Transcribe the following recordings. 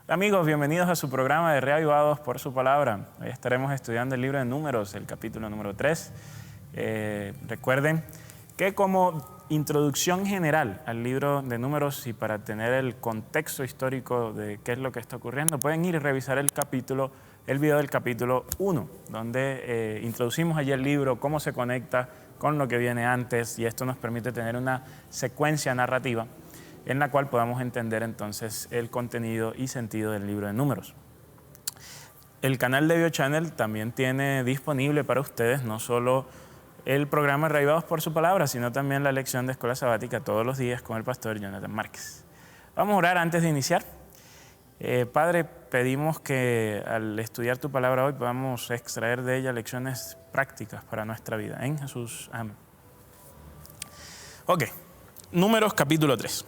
Amigos, bienvenidos a su programa de Reavivados por su Palabra. Hoy estaremos estudiando el libro de Números, el capítulo número 3. Recuerden que como introducción general al libro de Números y para tener el contexto histórico de qué es lo que está ocurriendo, pueden ir y revisar el video del capítulo 1, donde introducimos allí el libro, cómo se conecta con lo que viene antes, y esto nos permite tener una secuencia narrativa en la cual podamos entender entonces el contenido y sentido del libro de Números. El canal de BioChannel también tiene disponible para ustedes no solo el programa Reavivados por su Palabra, sino también la lección de Escuela Sabática todos los días con el pastor Jonathan Márquez. Vamos a orar antes de iniciar. Padre, pedimos que al estudiar tu palabra hoy podamos extraer de ella lecciones prácticas para nuestra vida. En Jesús, amén. Ok, Números capítulo 3.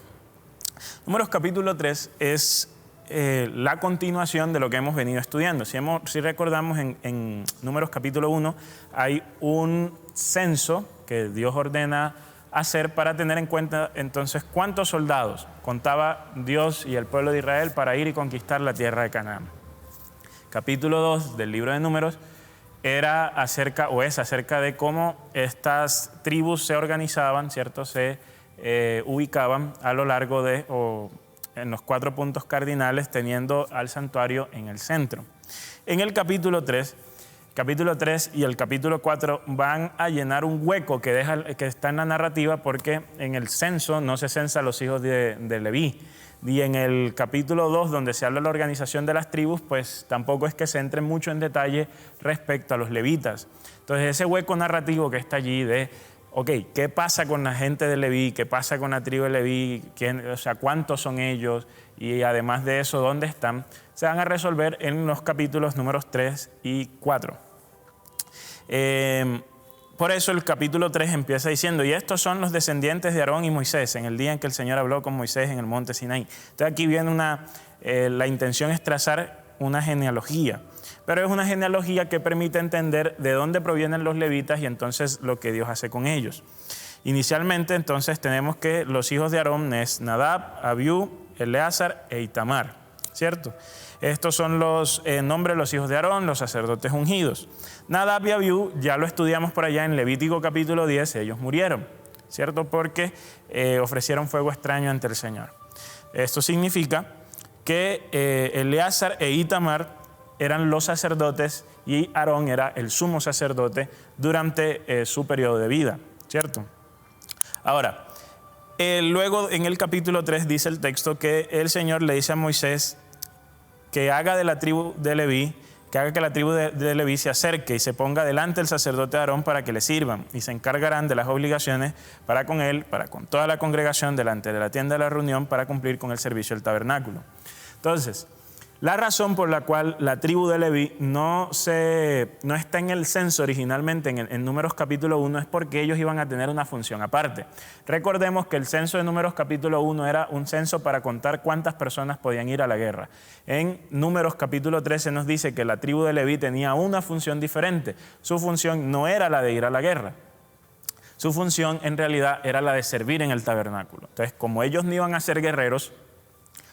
Números capítulo 3 es la continuación de lo que hemos venido estudiando. Si recordamos, en Números capítulo 1 hay un censo que Dios ordena hacer para tener en cuenta entonces cuántos soldados contaba Dios y el pueblo de Israel para ir y conquistar la tierra de Canaán. Capítulo 2 del libro de Números es acerca de cómo estas tribus se organizaban, ¿cierto? Se ubicaban a lo largo en los 4 puntos cardinales, teniendo al santuario en el centro. En el capítulo 3 y el capítulo 4 van a llenar un hueco que está en la narrativa, porque en el censo no se censa a los hijos de Leví. Y en el capítulo 2, donde se habla de la organización de las tribus, pues tampoco es que se entre mucho en detalle respecto a los levitas. Entonces ese hueco narrativo que está allí de ¿qué pasa con la gente de Leví? ¿Qué pasa con la tribu de Leví? ¿Cuántos son ellos? Y además de eso, ¿dónde están? Se van a resolver en los capítulos números 3 y 4. Por eso el capítulo 3 empieza diciendo: y estos son los descendientes de Aarón y Moisés en el día en que el Señor habló con Moisés en el monte Sinaí. Entonces aquí viene la intención es trazar una genealogía. Pero es una genealogía que permite entender de dónde provienen los levitas y entonces lo que Dios hace con ellos. Inicialmente entonces tenemos que los hijos de Aarón es Nadab, Abiú, Eleazar e Itamar, ¿cierto? Estos son los nombres de los hijos de Aarón, los sacerdotes ungidos. Nadab y Abiú ya lo estudiamos por allá en Levítico capítulo 10, ellos murieron, ¿cierto? Porque ofrecieron fuego extraño ante el Señor. Esto significa que Eleazar e Itamar eran los sacerdotes y Aarón era el sumo sacerdote durante su periodo de vida, ¿cierto? Ahora, luego en el capítulo 3 dice el texto que el Señor le dice a Moisés que haga que la tribu de Leví se acerque y se ponga delante del sacerdote Aarón para que le sirvan, y se encargarán de las obligaciones para con él, para con toda la congregación delante de la tienda de la reunión, para cumplir con el servicio del tabernáculo. Entonces, la razón por la cual la tribu de Leví no está en el censo originalmente en Números capítulo 1 es porque ellos iban a tener una función aparte. Recordemos que el censo de Números capítulo 1 era un censo para contar cuántas personas podían ir a la guerra. En Números capítulo 13 nos dice que la tribu de Leví tenía una función diferente. Su función no era la de ir a la guerra. Su función en realidad era la de servir en el tabernáculo. Entonces, como ellos no iban a ser guerreros,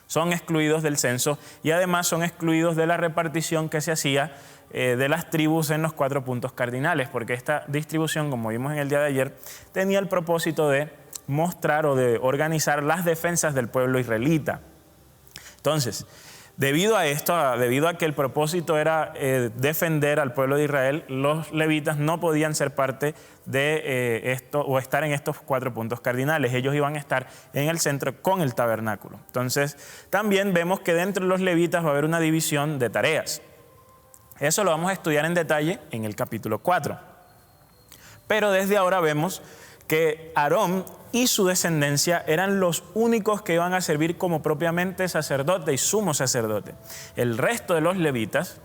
son excluidos del censo y además son excluidos de la repartición que se hacía de las tribus en los 4 puntos cardinales, porque esta distribución, como vimos en el día de ayer, tenía el propósito de mostrar o de organizar las defensas del pueblo israelita. Entonces, debido a que el propósito era defender al pueblo de Israel, los levitas no podían ser parte de esto o estar en estos 4 puntos cardinales. Ellos iban a estar en el centro con el tabernáculo. Entonces, también vemos que dentro de los levitas va a haber una división de tareas. Eso lo vamos a estudiar en detalle en el capítulo 4. Pero desde ahora vemos que Aarón y su descendencia eran los únicos que iban a servir como propiamente sacerdote y sumo sacerdote. El resto de los levitas,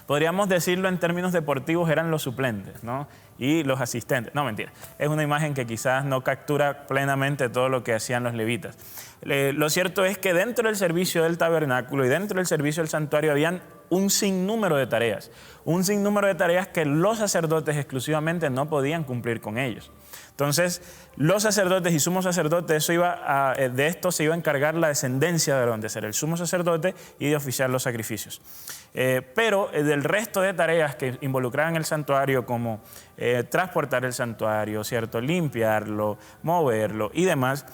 podríamos decirlo en términos deportivos, eran los suplentes, ¿no? y los asistentes. No, mentira. Es una imagen que quizás no captura plenamente todo lo que hacían los levitas. Lo cierto es que dentro del servicio del tabernáculo y dentro del servicio del santuario habían un sinnúmero de tareas. Un sinnúmero de tareas que los sacerdotes exclusivamente no podían cumplir con ellos. Entonces, los sacerdotes y sumo sacerdote, de esto se iba a encargar la descendencia de Aarón, de ser el sumo sacerdote y de oficiar los sacrificios. Pero del resto de tareas que involucraban el santuario, como transportar el santuario, ¿cierto?, limpiarlo, moverlo y demás,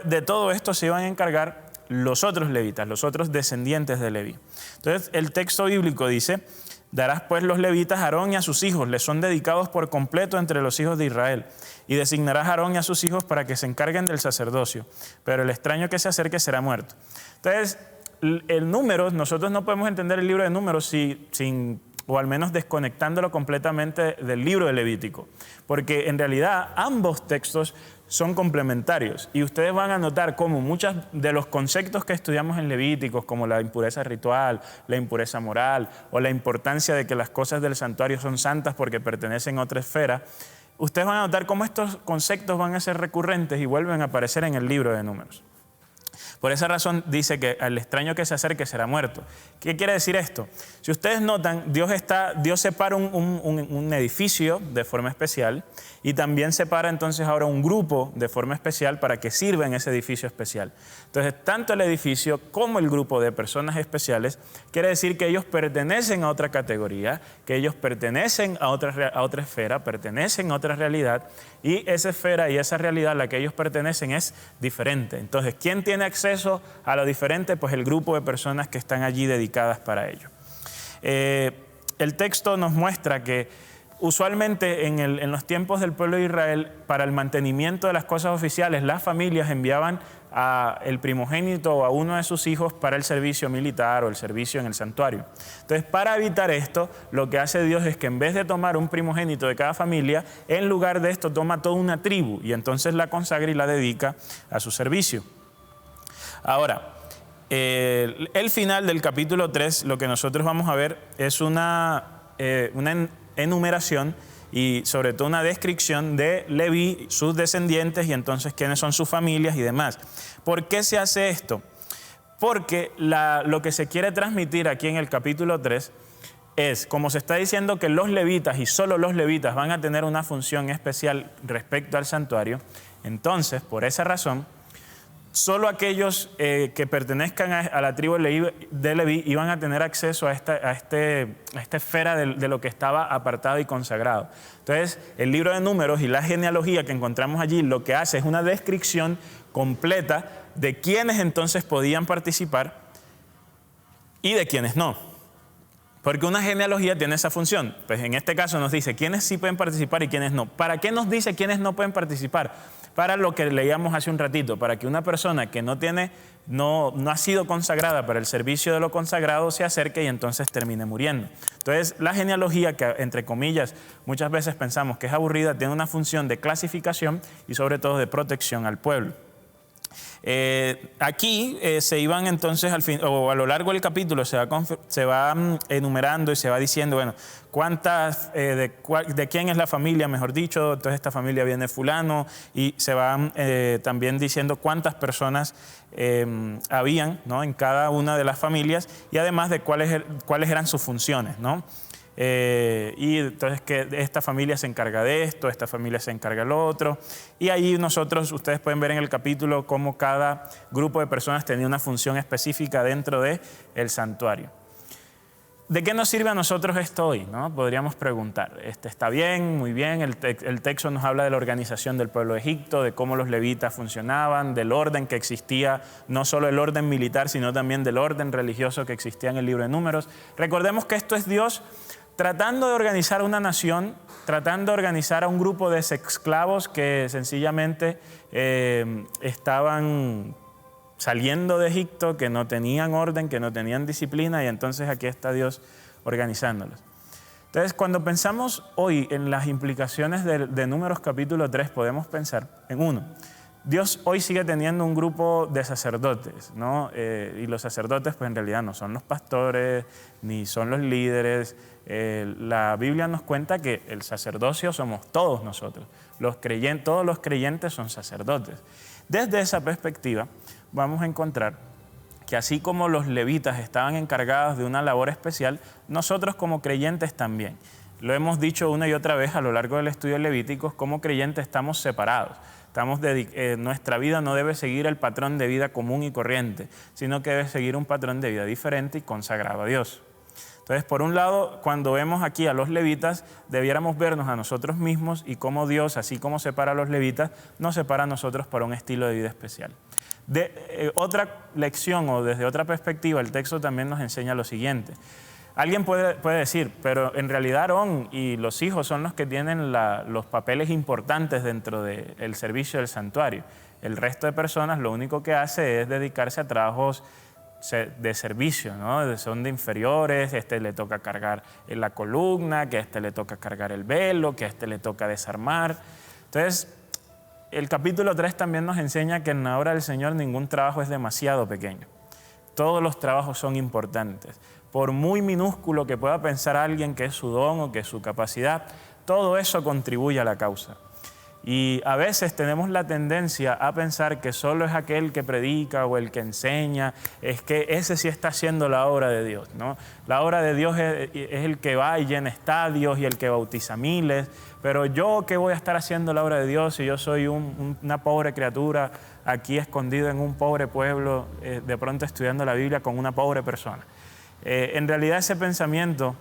de todo esto se iban a encargar los otros levitas, los otros descendientes de Leví. Entonces, el texto bíblico dice: darás pues los levitas a Aarón y a sus hijos, les son dedicados por completo entre los hijos de Israel. Y designarás a Aarón y a sus hijos para que se encarguen del sacerdocio, pero el extraño que se acerque será muerto. Entonces, el número, nosotros no podemos entender el libro de Números o al menos desconectándolo completamente del libro de Levítico, porque en realidad ambos textos son complementarios y ustedes van a notar cómo muchos de los conceptos que estudiamos en Levíticos, como la impureza ritual, la impureza moral o la importancia de que las cosas del santuario son santas porque pertenecen a otra esfera, ustedes van a notar cómo estos conceptos van a ser recurrentes y vuelven a aparecer en el libro de Números. Por esa razón dice que al extraño que se acerque será muerto. ¿Qué quiere decir esto? Si ustedes notan, Dios separa un edificio de forma especial y también separa entonces ahora un grupo de forma especial para que sirva en ese edificio especial. Entonces, tanto el edificio como el grupo de personas especiales quiere decir que ellos pertenecen a otra categoría, que ellos pertenecen a otra esfera, pertenecen a otra realidad, y esa esfera y esa realidad a la que ellos pertenecen es diferente. Entonces, ¿quién tiene acceso a lo diferente? Pues el grupo de personas que están allí dedicadas para ello. El texto nos muestra que usualmente en los tiempos del pueblo de Israel, para el mantenimiento de las cosas oficiales, las familias enviaban a el primogénito o a uno de sus hijos para el servicio militar o el servicio en el santuario. Entonces, para evitar esto, lo que hace Dios es que en vez de tomar un primogénito de cada familia, en lugar de esto toma toda una tribu y entonces la consagra y la dedica a su servicio. Ahora, el final del capítulo 3, lo que nosotros vamos a ver es una enumeración y sobre todo una descripción de Leví, sus descendientes y entonces quiénes son sus familias y demás. ¿Por qué se hace esto? Porque lo que se quiere transmitir aquí en el capítulo 3 es, como se está diciendo que los levitas y solo los levitas van a tener una función especial respecto al santuario, entonces por esa razón solo aquellos que pertenezcan a la tribu de Leví iban a tener acceso a esta esfera de lo que estaba apartado y consagrado. Entonces, el libro de Números y la genealogía que encontramos allí lo que hace es una descripción completa de quiénes entonces podían participar y de quiénes no. Porque una genealogía tiene esa función. Pues en este caso nos dice quiénes sí pueden participar y quiénes no. ¿Para qué nos dice quiénes no pueden participar? Para lo que leíamos hace un ratito, para que una persona que no ha sido consagrada para el servicio de lo consagrado se acerque y entonces termine muriendo. Entonces, la genealogía, que entre comillas muchas veces pensamos que es aburrida, tiene una función de clasificación y sobre todo de protección al pueblo. Aquí se iban entonces al fin, o a lo largo del capítulo se va enumerando y se va diciendo, bueno, de quién es la familia, mejor dicho, entonces esta familia viene de fulano, y se van también diciendo cuántas personas habían, ¿no?, en cada una de las familias y además de cuáles eran sus funciones, ¿no? Y entonces que esta familia se encarga de esto, esta familia se encarga de lo otro, y ahí ustedes pueden ver en el capítulo cómo cada grupo de personas tenía una función específica dentro del santuario. ¿De qué nos sirve a nosotros esto hoy?, ¿no? Podríamos preguntar. Está bien, muy bien, el texto nos habla de la organización del pueblo de Egipto, de cómo los levitas funcionaban, del orden que existía, no solo el orden militar, sino también del orden religioso que existía en el libro de Números. Recordemos que esto es Dios tratando de organizar una nación, tratando de organizar a un grupo de esclavos que sencillamente estaban saliendo de Egipto, que no tenían orden, que no tenían disciplina, y entonces aquí está Dios organizándolos. Entonces, cuando pensamos hoy en las implicaciones de Números capítulo 3, podemos pensar en uno, Dios hoy sigue teniendo un grupo de sacerdotes, ¿no? Y los sacerdotes pues en realidad no son los pastores, ni son los líderes. La Biblia nos cuenta que el sacerdocio somos todos nosotros. Todos los creyentes son sacerdotes. Desde esa perspectiva vamos a encontrar que así como los levitas estaban encargados de una labor especial, nosotros como creyentes también. Lo hemos dicho una y otra vez a lo largo del estudio de Levíticos, como creyentes estamos separados. Nuestra vida no debe seguir el patrón de vida común y corriente, sino que debe seguir un patrón de vida diferente y consagrado a Dios. Entonces, por un lado, cuando vemos aquí a los levitas, debiéramos vernos a nosotros mismos y cómo Dios, así como separa a los levitas, nos separa a nosotros para un estilo de vida especial. Otra lección o desde otra perspectiva, el texto también nos enseña lo siguiente. Alguien puede decir, pero en realidad Aarón y los hijos son los que tienen los papeles importantes dentro del servicio del santuario. El resto de personas lo único que hace es dedicarse a trabajos de servicio, ¿no? Son de inferiores, le toca cargar en la columna, que le toca cargar el velo, que le toca desarmar. Entonces, el capítulo 3 también nos enseña que en la obra del Señor ningún trabajo es demasiado pequeño. Todos los trabajos son importantes. Por muy minúsculo que pueda pensar alguien que es su don o que es su capacidad, todo eso contribuye a la causa. Y a veces tenemos la tendencia a pensar que solo es aquel que predica o el que enseña, es que ese sí está haciendo la obra de Dios, ¿no? La obra de Dios es el que va y llena estadios y el que bautiza miles, pero yo, ¿qué voy a estar haciendo la obra de Dios si yo soy una pobre criatura aquí escondido en un pobre pueblo, de pronto estudiando la Biblia con una pobre persona? En realidad ese pensamiento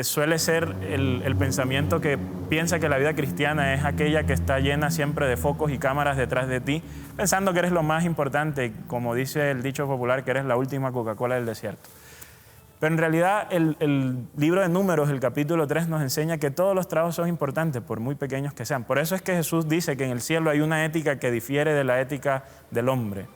suele ser el pensamiento que piensa que la vida cristiana es aquella que está llena siempre de focos y cámaras detrás de ti, pensando que eres lo más importante, como dice el dicho popular, que eres la última Coca-Cola del desierto. Pero en realidad el libro de Números, el capítulo 3, nos enseña que todos los trabajos son importantes, por muy pequeños que sean. Por eso es que Jesús dice que en el cielo hay una ética que difiere de la ética del hombre.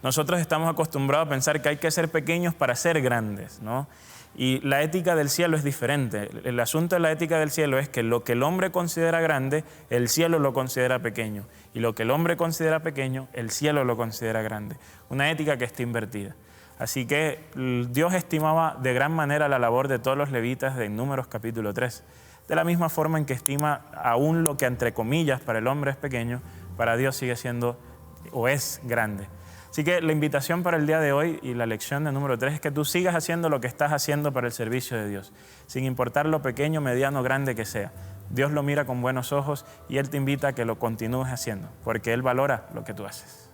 Nosotros estamos acostumbrados a pensar que hay que ser pequeños para ser grandes, ¿no? Y la ética del cielo es diferente. El asunto de la ética del cielo es que lo que el hombre considera grande, el cielo lo considera pequeño. Y lo que el hombre considera pequeño, el cielo lo considera grande. Una ética que está invertida. Así que Dios estimaba de gran manera la labor de todos los levitas de Números capítulo 3. De la misma forma en que estima aún lo que entre comillas para el hombre es pequeño, para Dios sigue siendo o es grande. Así que la invitación para el día de hoy y la lección de número 3 es que tú sigas haciendo lo que estás haciendo para el servicio de Dios, sin importar lo pequeño, mediano o grande que sea. Dios lo mira con buenos ojos y Él te invita a que lo continúes haciendo, porque Él valora lo que tú haces.